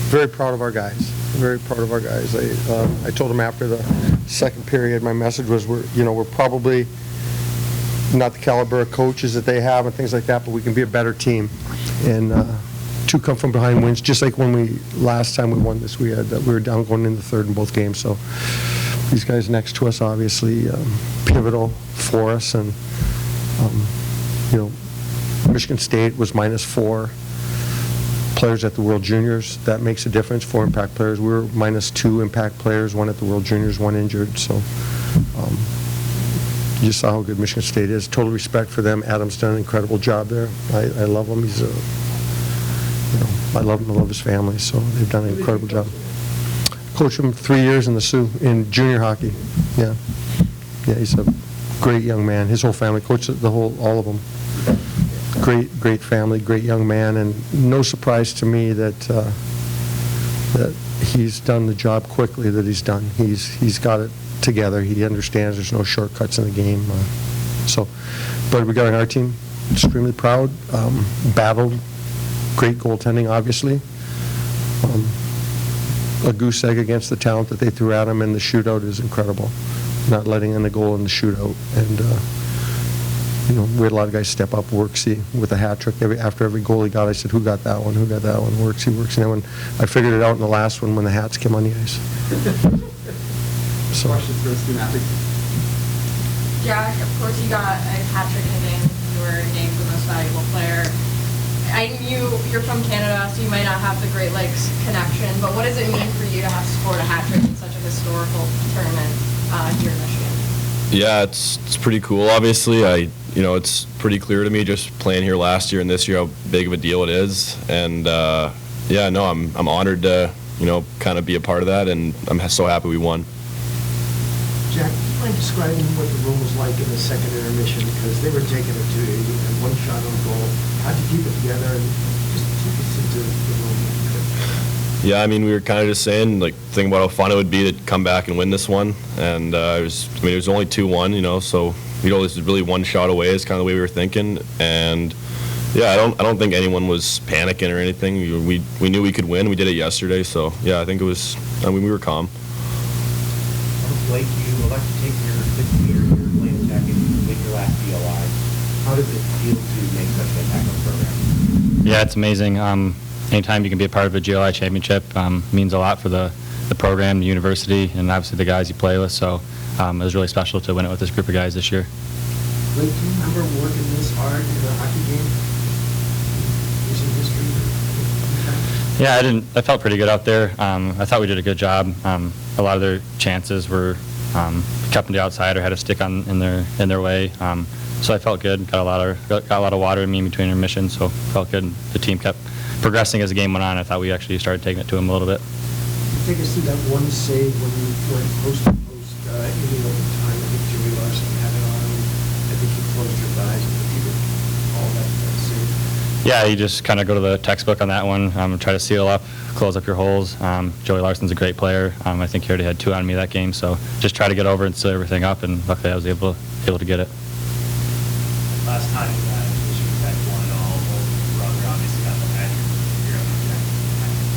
very proud of our guys. Very proud of our guys. I told them after the second period, my message was, we're probably not the caliber of coaches that they have and things like that, but we can be a better team. And two come from behind wins, just like when last time we won this, we were down going in the third in both games. So these guys next to us, obviously pivotal for us. And Michigan State was -4 players at the World Juniors. That makes a difference. 4 impact players. We were -2 impact players, 1 at the World Juniors, 1 injured. So you saw how good Michigan State is. Total respect for them. Adam's done an incredible job there. I love him. He's I love him. I love his family. So they've done an incredible job. Coached him 3 years in the Sioux in junior hockey. Yeah, he's a great young man. His whole family coached all of them. Great family, great young man, and no surprise to me that he's done the job quickly that he's done. He's got it together. He understands there's no shortcuts in the game. But we got on our team, extremely proud. Battled, great goaltending, obviously. A goose egg against the talent that they threw at him in the shootout is incredible. Not letting in the goal in the shootout, and we had a lot of guys step up. Worksy with a hat trick. After every goal he got, I said, "Who got that one? Who got that one?" Worksy. And then when I figured it out in the last one when the hats came on the ice. So. Questions for us, Matthew? Jack, of course you got a hat trick in the game. You were named the most valuable player. You're from Canada, so you might not have the Great Lakes connection, but what does it mean for you to have scored a hat trick in such a historical tournament here in Michigan? Yeah, it's pretty cool. Obviously, it's pretty clear to me just playing here last year and this year how big of a deal it is, and I'm honored to kind of be a part of that, and I'm so happy we won. Jack, do you mind describing what the room was like in the second intermission, because they were taking it to you and one shot on goal. How'd you keep it together, and just take us into the room? Yeah, I mean, we were kind of just saying, thinking about how fun it would be to come back and win this one, and it was only 2-1, so this is really one shot away is kind of the way we were thinking, and yeah, I don't think anyone was panicking or anything. We knew we could win. We did it yesterday, so yeah, I think we were calm. Blake, you elect to take your 5th year here playing Tech and with your last GLI. How does it feel to make such an impact on the program? Yeah, it's amazing. Anytime you can be a part of a GLI championship means a lot for the program, the university, and obviously the guys you play with. So it was really special to win it with this group of guys this year. Blake, do you remember working this hard in a hockey game? Recent history? Yeah, I felt pretty good out there. I thought we did a good job. A lot of their chances were kept on the outside or had a stick in their way. So I felt good. Got a lot of water in me in between intermissions, so felt good. The team kept progressing as the game went on. I thought we actually started taking it to them a little bit. Take us through that one save when you went post to post in the overtime. I think Joey Larson had it on him. I think you closed your eyes and you did all that save. Yeah, you just kind of go to the textbook on that one. Try to seal up, close up your holes. Joey Larson's a great player. I think he already had 2 on me that game, so just try to get over and seal everything up, and luckily I was able to get it. Last time Michigan Tech won it all, Roger obviously got the hat trick here on the Jack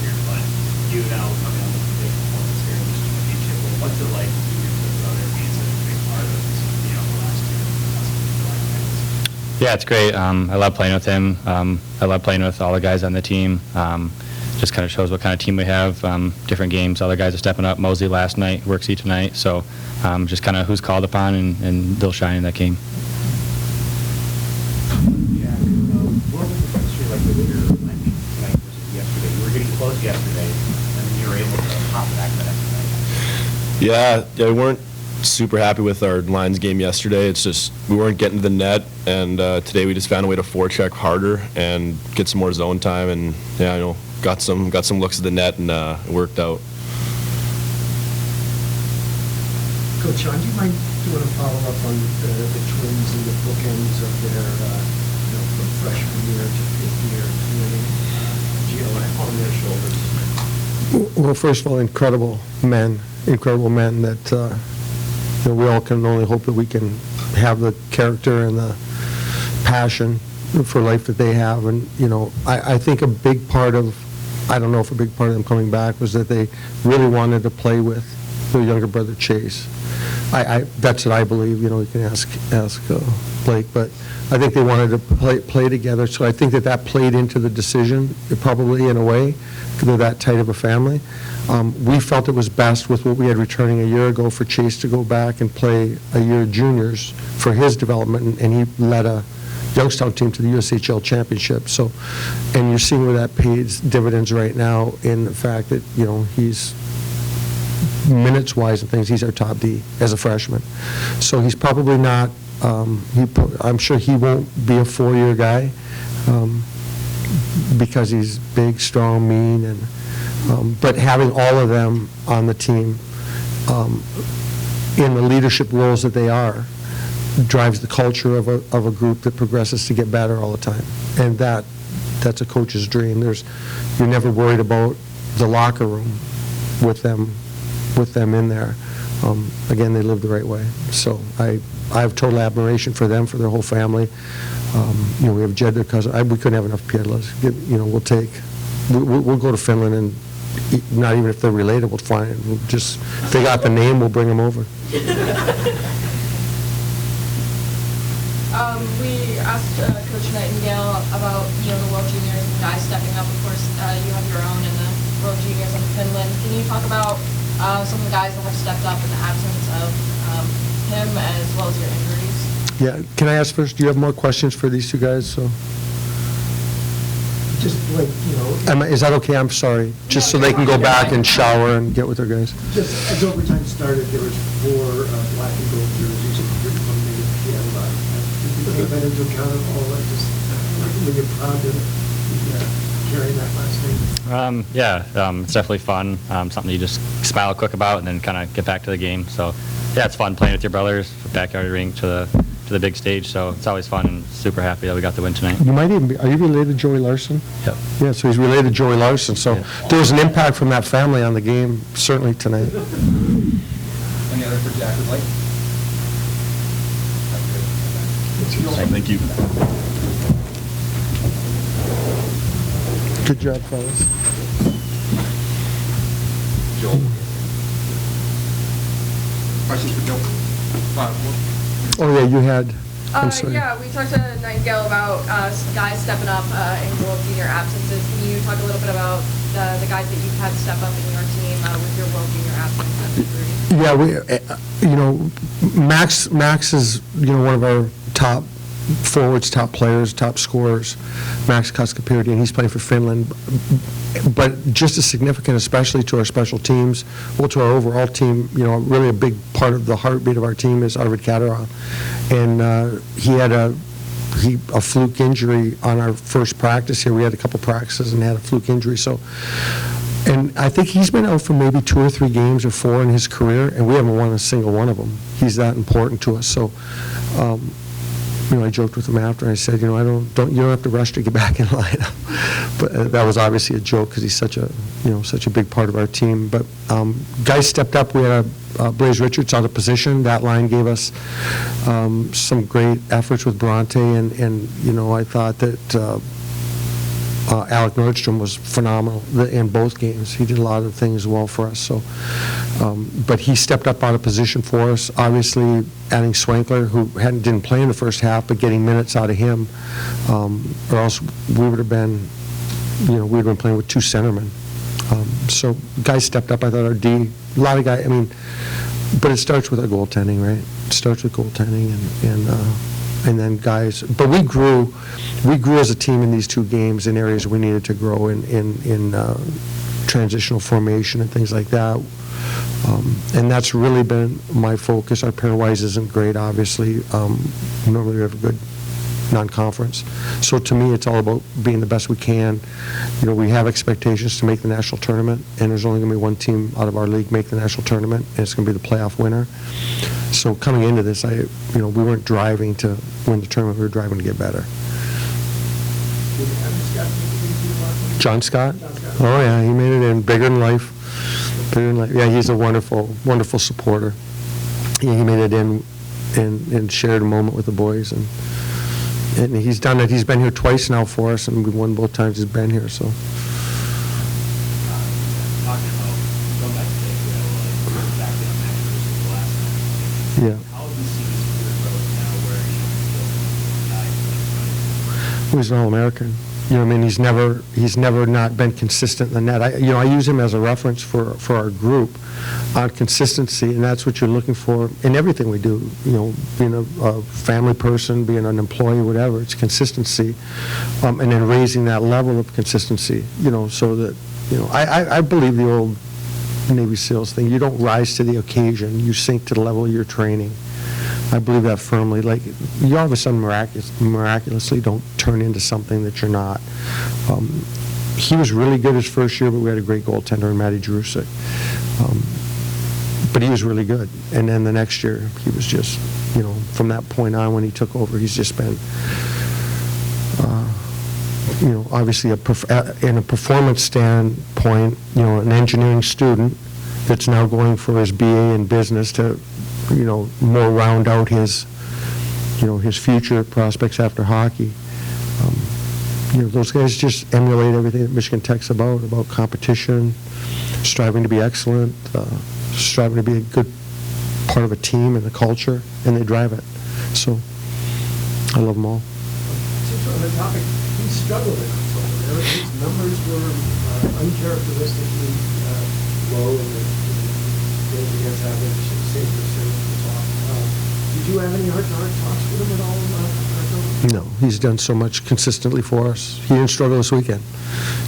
here, but you now coming on with the big performance here in this championship. What's it like to be your brother being such a big part of the last year? Yeah, it's great. I love playing with him. I love playing with all the guys on the team. Just kind of shows what kind of team we have. Different games, other guys are stepping up. Mosley last night, Worksy tonight. So just kind of who's called upon, and they'll shine in that game. What was the chemistry like with your landing tonight versus yesterday? You were getting close yesterday, and then you were able to hop back the next night. Yeah, we weren't super happy with our lines game yesterday. It's just we weren't getting to the net, and today we just found a way to forecheck harder and get some more zone time, and got some looks at the net, and it worked out. Coach Sean, do you mind doing a follow-up on the Twins and the bookends of their from freshman year to 5th year winning GLI on their shoulders? Well, first of all, incredible men that we all can only hope that we can have the character and the passion for life that they have. And I think a big part of I don't know if a big part of them coming back was that they really wanted to play with their younger brother Chase. That's what I believe. You can ask Blake, but I think they wanted to play together. So I think that played into the decision, probably in a way, because they're that tight of a family. We felt it was best with what we had returning a year ago for Chase to go back and play a year juniors for his development, and he led a Youngstown team to the USHL championship. So, and you're seeing where that pays dividends right now in the fact that he's minutes-wise and things, he's our top D as a freshman. So he's probably not. I'm sure he won't be a 4-year guy because he's big, strong, mean, and but having all of them on the team in the leadership roles that they are drives the culture of a group that progresses to get better all the time, and that's a coach's dream. You're never worried about the locker room with them in there. Again, they live the right way. So I have total admiration for them, for their whole family. We have Jed, their cousin. We couldn't have enough Pietilas. We'll go to Finland, and not even if they're related, we'll find it. If they got the name, we'll bring them over. We asked Coach Nightingale about the World Juniors and guys stepping up. Of course, you have your own in the World Juniors in Finland. Can you talk about some of the guys that have stepped up in the absence of him, as well as your injuries? Yeah. Can I ask first? Do you have more questions for these two guys? So. Just like, Is that okay? I'm sorry. Just so they can go back and shower and get with their guys. just as overtime started, there was 4 black and gold jerseys from the Pietila. Did you take that into account at all? Were you proud to carry that last name? Yeah, it's definitely fun. Something you just smile quick about and then kind of get back to the game. So, yeah, it's fun playing with your brothers, from backyard rink to the big stage. So it's always fun, and super happy that we got the win tonight. You might even be. Are you related to Joey Larson? Yep. Yeah, so he's related to Joey Larson. So there was an impact from that family on the game, certainly tonight. Any other for Jack or Blake? Thank you. Good job, fellas. Joel. Questions for Joe? Oh, yeah, you had. I'm sorry. Yeah, we talked to Nightingale about guys stepping up in World Junior absences. Can you talk a little bit about the guys that you've had step up in your team with your World Junior absence? Yeah, Max is, one of our top forwards, top players, top scorers, Max Kaskapirti, and he's playing for Finland. But just as significant, especially to our special teams, to our overall team, really a big part of the heartbeat of our team is Arvid Katarov. And he had a fluke injury on our first practice here. We had a couple practices and had a fluke injury. So, and I think he's been out for maybe 2 or 3 games or 4 in his career, and we haven't won a single one of them. He's that important to us. So, I joked with him after. I said, you don't have to rush to get back in lineup. But that was obviously a joke because he's such a big part of our team. But guys stepped up. We had Blaze Richards out of position. That line gave us some great efforts with Bronte, and I thought that Alec Nordstrom was phenomenal in both games. He did a lot of things well for us. So, but he stepped up out of position for us. Obviously, adding Swankler, who didn't play in the first half, but getting minutes out of him, or else we would have been, we'd have been playing with 2 centermen. So guys stepped up. I thought our D, a lot of guys. But it starts with our goaltending, right? It starts with goaltending, and then guys. But we grew as a team in these 2 games in areas we needed to grow in transitional formation and things like that. And that's really been my focus. Our pairwise isn't great, obviously. Normally we have a good non-conference. So to me, it's all about being the best we can. We have expectations to make the national tournament, and there's only going to be 1 team out of our league make the national tournament, and it's going to be the playoff winner. So coming into this, we weren't driving to win the tournament. We were driving to get better. John Scott? Oh, yeah, he made it in. Bigger than life. Yeah, he's a wonderful, wonderful supporter. He made it in and shared a moment with the boys. And he's done it. He's been here twice now for us, and we've won both times he's been here. So talking about going back to back in MacInnes the last time. Yeah. How have you seen his career growth now where he's a guy who's He's an All-American. You know what I mean? He's never not been consistent in the net. I use him as a reference for our group on consistency, and that's what you're looking for in everything we do. You know, being a family person, being an employee, whatever, it's consistency, and then raising that level of consistency, you know, so that, you know, I believe the old Navy SEALs thing. You don't rise to the occasion. You sink to the level of your training. I believe that firmly. Like, you all of a sudden miraculously don't turn into something that you're not. He was really good his first year, but we had a great goaltender in Matty Jerusik. But he was really good. And then the next year, he was just, you know, from that point on when he took over, he's just been, you know, obviously in a performance standpoint, you know, an engineering student that's now going for his BA in business to, you know, more round out his, you know, his future prospects after hockey. You know, those guys just emulate everything that Michigan Tech's about competition, striving to be excellent, striving to be a good part of a team and a culture, and they drive it. So, I love them all. Since we're on the topic, he struggled in October. His numbers were uncharacteristically low in the goals against average, save percentage and talk. Did you have any heart-to-heart talks with him at all October? No, he's done so much consistently for us. He didn't struggle this weekend.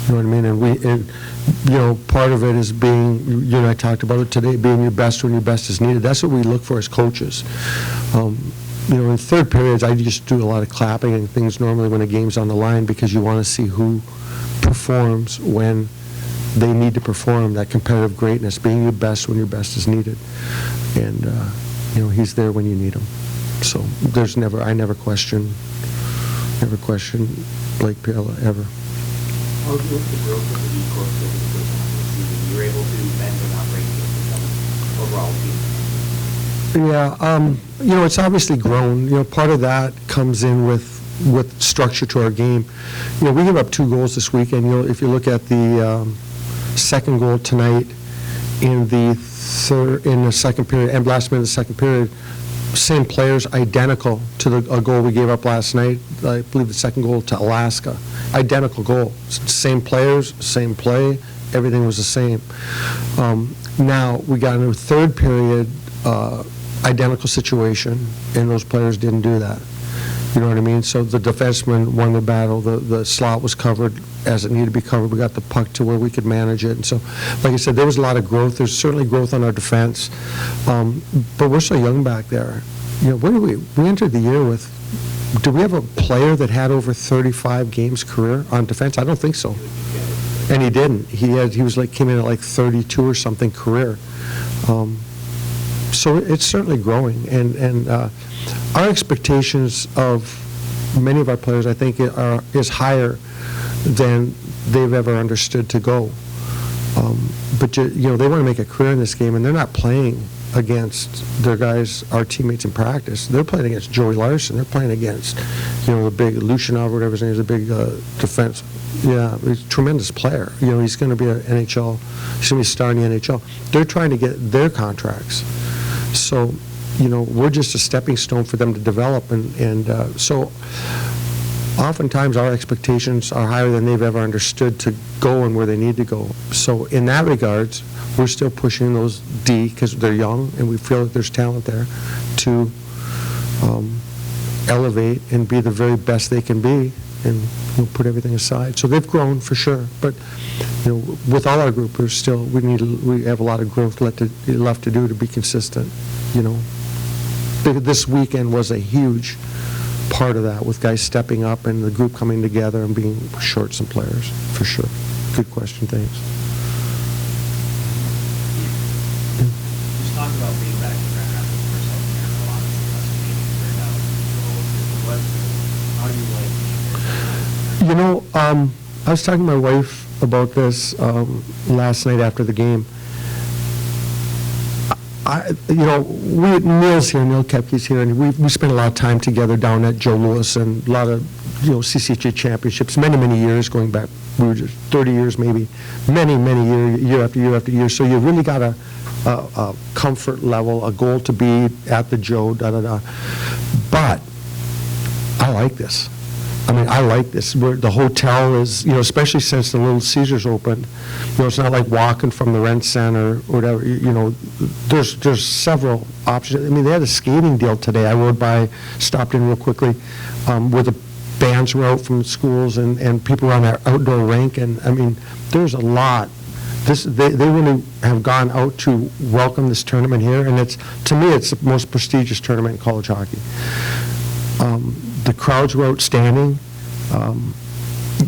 You know what I mean? And you know, part of it is being, you and I talked about it today, being your best when your best is needed. That's what we look for as coaches. You know, in third periods, I just do a lot of clapping and things normally when a game's on the line because you want to see who performs when they need to perform, that competitive greatness, being your best when your best is needed. And, you know, he's there when you need him. So I never question Blake Pietila, ever. How was the growth of the E-Corps over the first half of the season? You were able to bend and operate the overall team? Yeah, you know, it's obviously grown. You know, part of that comes in with structure to our game. You know, we give up 2 goals this weekend. You know, if you look at the second goal tonight in the second period and last minute of the second period, same players, identical to a goal we gave up last night. I believe the second goal to Alaska. Identical goal. Same players, same play. Everything was the same. Now, we got into a third period identical situation, and those players didn't do that. You know what I mean? So the defenseman won the battle. The slot was covered as it needed to be covered. We got the puck to where we could manage it. And so, like I said, there was a lot of growth. There's certainly growth on our defense. But we're so young back there. You know, what did we entered the year with, do we have a player that had over 35 games career on defense? I don't think so. And he didn't. He came in at like 32 or something career. So it's certainly growing. And our expectations of many of our players, I think, is higher than they've ever understood to go. But you know, they want to make a career in this game, and they're not playing against their guys, our teammates in practice. They're playing against Joey Larson. They're playing against, you know, the big Lushinov, whatever his name is, a big defense. Yeah, he's a tremendous player. You know, he's going to be an NHL. He's going to be starting in the NHL. They're trying to get their contracts. So, you know, we're just a stepping stone for them to develop, and so oftentimes our expectations are higher than they've ever understood to go and where they need to go. So in that regards, we're still pushing those D, because they're young and we feel that there's talent there, to elevate and be the very best they can be, and we'll put everything aside. So they've grown for sure, but you know, with all our group, we have a lot of growth left to do to be consistent. You know, this weekend was a huge part of that, with guys stepping up and the group coming together and being short some players, for sure. Good question, thanks. Just talk about being back in Grand Rapids for something here, a lot of how do you like? You know, I was talking to my wife about this last night after the game. You know, Neil's here, Neil Kepke's here, and we spent a lot of time together down at Joe Louis, and a lot of CCHA championships, many, many years going back, we were just 30 years maybe, many, many year after year after year. So you really got a comfort level, a goal to be at the Joe, da-da-da. But I like this. I mean, I like this. The hotel is, especially since the Little Caesars opened, it's not like walking from the rent center or whatever, there's several options. I mean, they had a skating deal today. I rode by, stopped in real quickly, where the bands were out from schools and people were on their outdoor rink, and I mean, there's a lot. They really have gone out to welcome this tournament here, and to me, it's the most prestigious tournament in college hockey. The crowds were outstanding.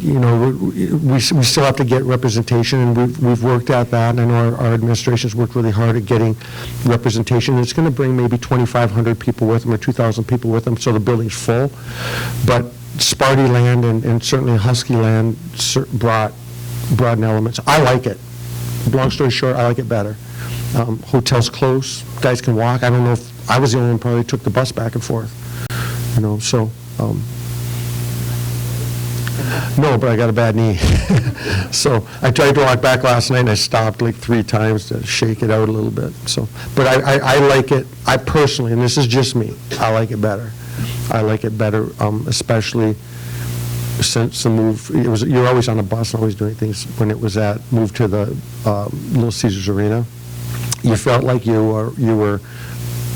We still have to get representation, and we've worked at that, and I know our administration's worked really hard at getting representation. It's going to bring maybe 2,500 people with them or 2,000 people with them, so the building's full. But Sparty land and certainly Husky land brought in elements. I like it. Long story short, I like it better. Hotel's close. Guys can walk. I don't know if I was the only one probably took the bus back and forth. So. No, but I got a bad knee. So I tried to walk back last night, and I stopped like 3 times to shake it out a little bit. So, but I like it. I personally, and this is just me, I like it better. I like it better, especially since the move. You're always on a bus and always doing things. When it was moved to the Little Caesars Arena, you felt like you were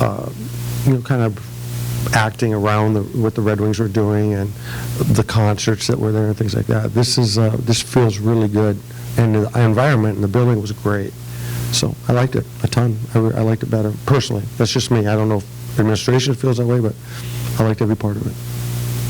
kind of acting around what the Red Wings were doing and the concerts that were there and things like that. This feels really good, and the environment in the building was great. So I liked it a ton. I liked it better personally. That's just me. I don't know if the administration feels that way, but I liked every part of it.